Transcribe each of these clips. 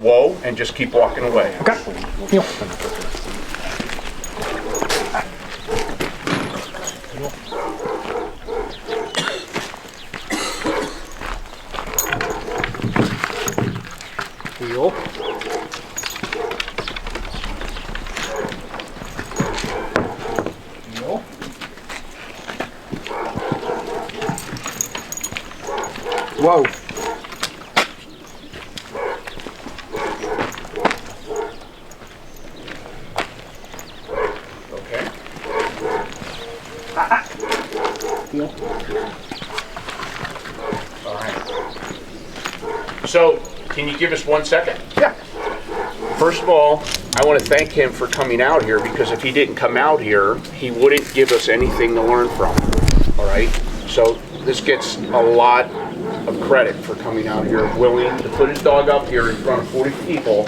Whoa, and just keep walking away. Okay. Heel. Heel. Heel. Whoa. Okay. Heel. All right. So, can you give us 1 second? Yeah. First of all, I want to thank him for coming out here, because if he didn't come out here, he wouldn't give us anything to learn from. All right? So, this gets a lot of credit for coming out here, willing to put his dog up here in front of 40 people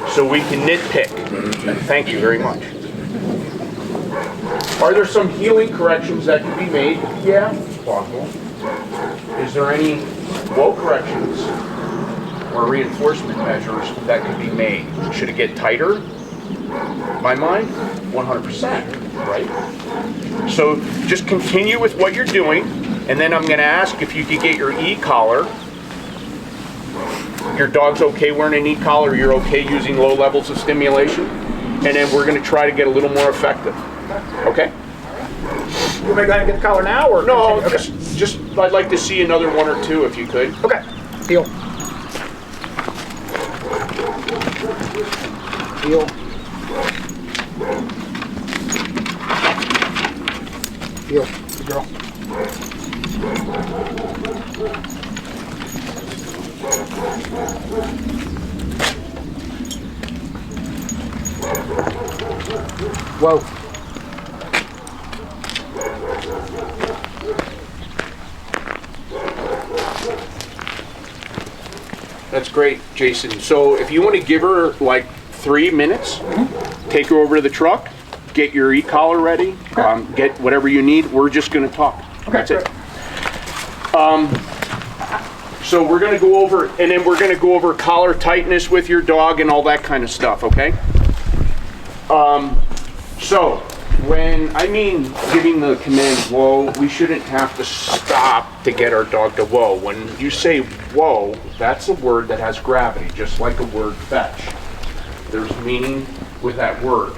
so we can nitpick. And thank you very much. Are there some healing corrections that can be made? Yeah, possible. Is there any whoa corrections or reinforcement measures that could be made? Should it get tighter? My mind, 100%, right? So just continue with what you're doing, and then I'm going to ask if you could get your e-collar. Your dog's okay wearing an e-collar, you're okay using low levels of stimulation, and then we're going to try to get a little more effective. Okay? You want me to go ahead and get the collar now, or No, continue? just I'd like to see another 1 or 2 if you could. Okay. Heel. Heel. Heel. Good girl. Whoa. That's great, Jason. So if you want to give her like 3 minutes, take her over to the truck, get your e-collar ready, get whatever you need. We're just going to talk. Okay, That's it. So we're going to go over, and then we're going to go over collar tightness with your dog and all that kind of stuff, okay? So when I mean giving the command whoa, we shouldn't have to stop to get our dog to whoa. When you say whoa, that's a word that has gravity, just like a word fetch. There's meaning with that word.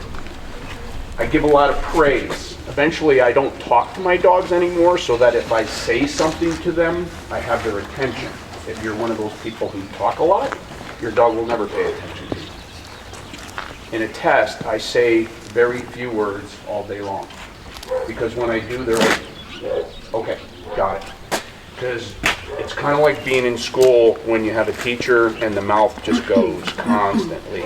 I give a lot of praise. Eventually I don't talk to my dogs anymore, so that if I say something to them, I have their attention. If you're one of those people who talk a lot, your dog will never pay attention to you. In a test, I say very few words all day long. Because when I do, they're like, okay, got it. Because it's kind of like being in school when you have a teacher and the mouth just goes constantly.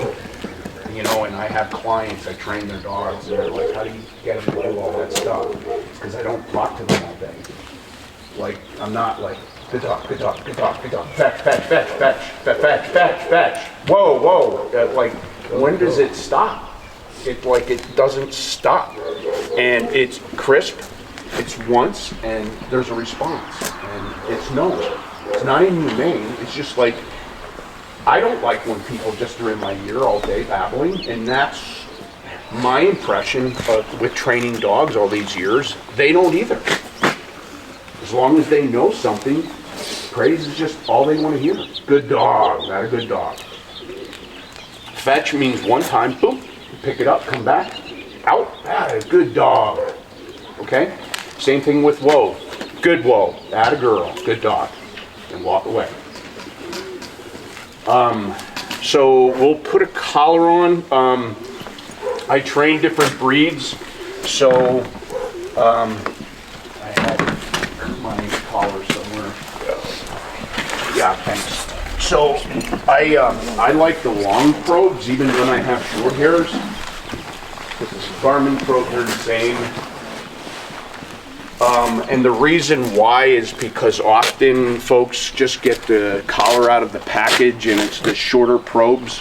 You know, and I have clients, I train their dogs, and they're like, how do you get them to do all that stuff? Because I don't talk to them all day. Like, I'm not like, good dog, good dog, good dog, good dog, fetch, fetch, fetch, fetch, fetch, fetch, fetch, fetch, whoa, whoa. Like, when does it stop? It doesn't stop. And it's crisp, it's once, and there's a response. And it's no. It's not inhumane, it's just like, I don't like when people just are in my ear all day babbling, and that's my impression with training dogs all these years. They don't either. As long as they know something, praise is just all they want to hear. Good dog, not a good dog. Fetch means one time, boom, pick it up, come back, out, good dog. Okay? Same thing with whoa. Good whoa, atta girl, good dog, and walk away. So we'll put a collar on. I train different breeds, so I had my collar somewhere. Yeah, thanks. So I like the long probes, even when I have short hairs. Garmin probes are the same. And the reason why is because often folks just get the collar out of the package and it's the shorter probes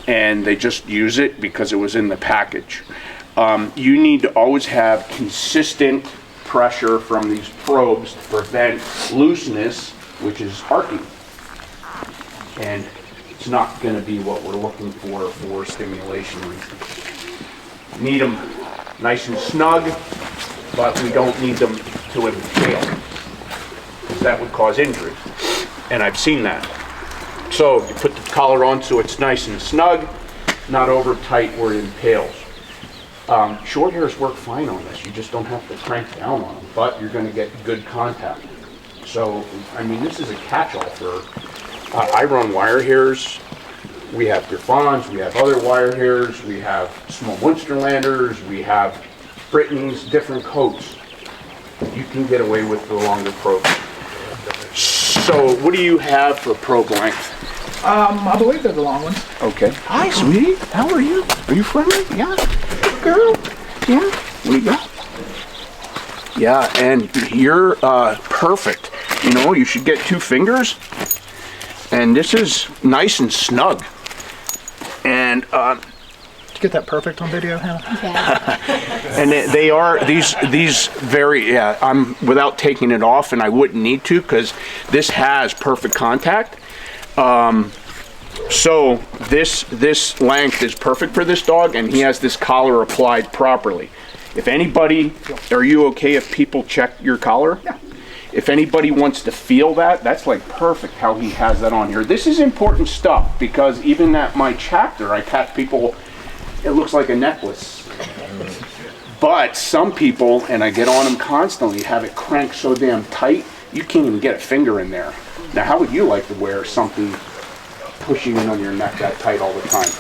and they just use it because it was in the package. You need to always have consistent pressure from these probes to prevent looseness, which is arcing. And it's not going to be what we're looking for stimulation reasons. Need them nice and snug, but we don't need them to impale, because that would cause injury, and I've seen that. So you put the collar on so it's nice and snug, not over tight where it impales. Short hairs work fine on this. You just don't have to crank down on them, but you're going to get good contact. So, I mean, this is a catch-all for, I run wire hairs. We have Griffons, we have other wire hairs, we have small Munsterlanders, we have Britons, different coats. You can get away with the longer probes. So, what do you have for probe length? I believe they're the long ones. Okay. Hi, sweetie. How are you? Are you friendly? Yeah. Good girl. Yeah. What do you got? Yeah, and you're perfect. You know, you should get 2 fingers. And this is nice and snug. And Did you get that perfect on video, Hannah? Yeah. and they are these very, yeah, I'm without taking it off, and I wouldn't need to, because this has perfect contact. So this length is perfect for this dog, and he has this collar applied properly. If anybody, are you okay if people check your collar? Yeah. If anybody wants to feel that, that's like perfect how he has that on here. This is important stuff, because even at my chapter, I catch people, it looks like a necklace. But some people, and I get on them constantly, have it cranked so damn tight, you can't even get a finger in there. Now, how would you like to wear something pushing in on your neck that tight all the time?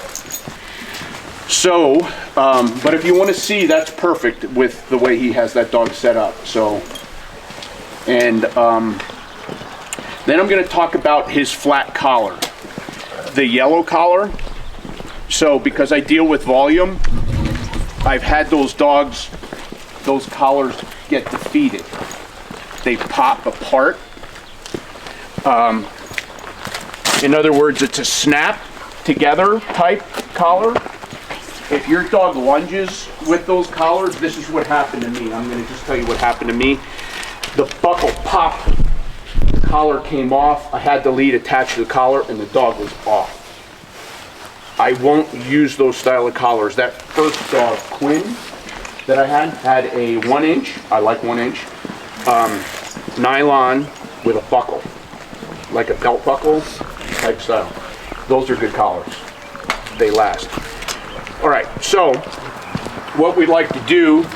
So, but if you want to see, that's perfect with the way he has that dog set up. So, and then I'm going to talk about his flat collar, the yellow collar. So, because I deal with volume, I've had those dogs, those collars get defeated. They pop apart. In other words, it's a snap together type collar. If your dog lunges with those collars, this is what happened to me. I'm going to just tell you what happened to me. The buckle popped, the collar came off. I had the lead attached to the collar, and the dog was off. I won't use those style of collars. That first dog, Quinn, that I had a 1 inch, I like 1 inch, nylon with a buckle, like a belt buckle type style. Those are good collars. They last. All right, so what we'd like to do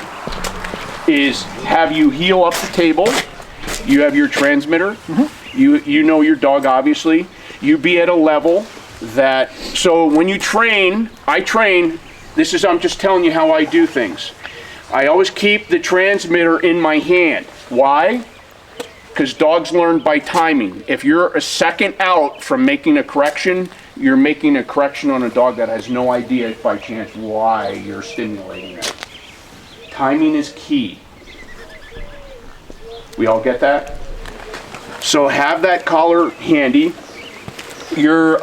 is have you heel up the table. You have your transmitter. You know your dog, obviously. You be at a level that, so when you train, I train, I'm just telling you how I do things. I always keep the transmitter in my hand. Why? Because dogs learn by timing. If you're a second out from making a correction, you're making a correction on a dog that has no idea by chance why you're stimulating it. Timing is key. We all get that? So have that collar handy. You're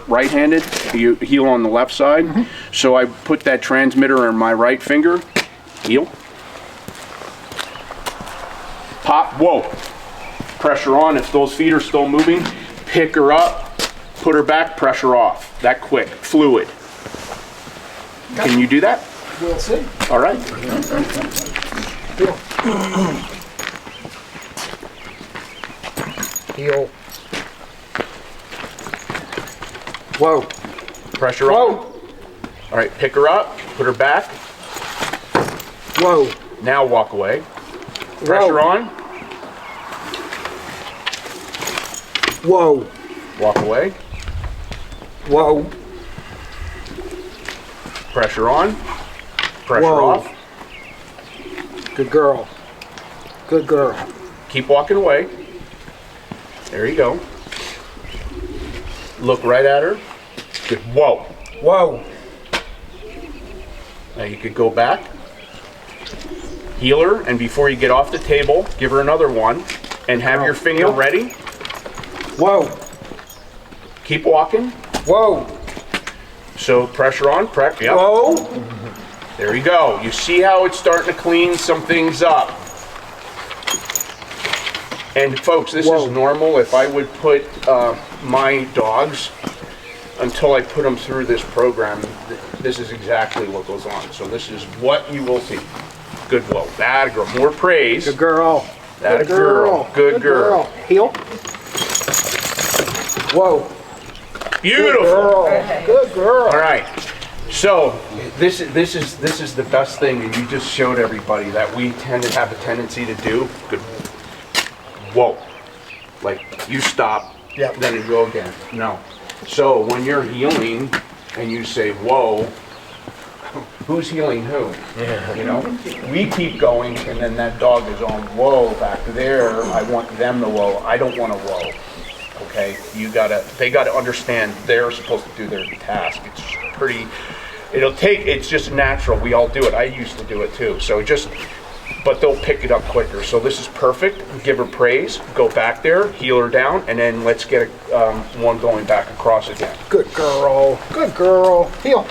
right-handed, you heel on the left side. So I put that transmitter on my right finger, heel. Pop, whoa. Pressure on. If those feet are still moving, pick her up, put her back, pressure off. That quick, fluid. Can you do that? We'll see. All right. Heel. Heel. Whoa. Pressure on. All right, pick her up, put her back. Whoa. Now walk away. Pressure on. Whoa. Walk away. Whoa. Pressure on. Pressure Whoa. off. Good girl. Good girl. Keep walking away. There you go. Look right at her. Good. Whoa. Whoa. Now you could go back. Heel her, and before you get off the table, give her another one, and have your finger ready. Whoa. Keep walking. Whoa. So pressure on, yep. Whoa. There you go. You see how it's starting to clean some things up. And folks, this Whoa. is normal. If I would put my dogs, until I put them through this program, this is exactly what goes on. So this is what you will see. Good whoa. That a girl. More praise. Good girl. That a Good girl. Good girl. Heel. Whoa. Beautiful. Good girl. Good girl. All right. So this is the best thing, and you just showed everybody that we tend to have a tendency to do. Good. Whoa. Like you stop, Yep. then you go again. No. So when you're healing and you say whoa, who's healing who? Yeah. You know, we keep going, and then that dog is on whoa back there. I want them to whoa. I don't want to whoa. Okay, they gotta understand they're supposed to do their task. It's pretty. It's just natural. We all do it. I used to do it too. So but they'll pick it up quicker. So this is perfect. Give her praise. Go back there, heal her down, and then let's get one going back across again. Good girl. Good girl. Heel.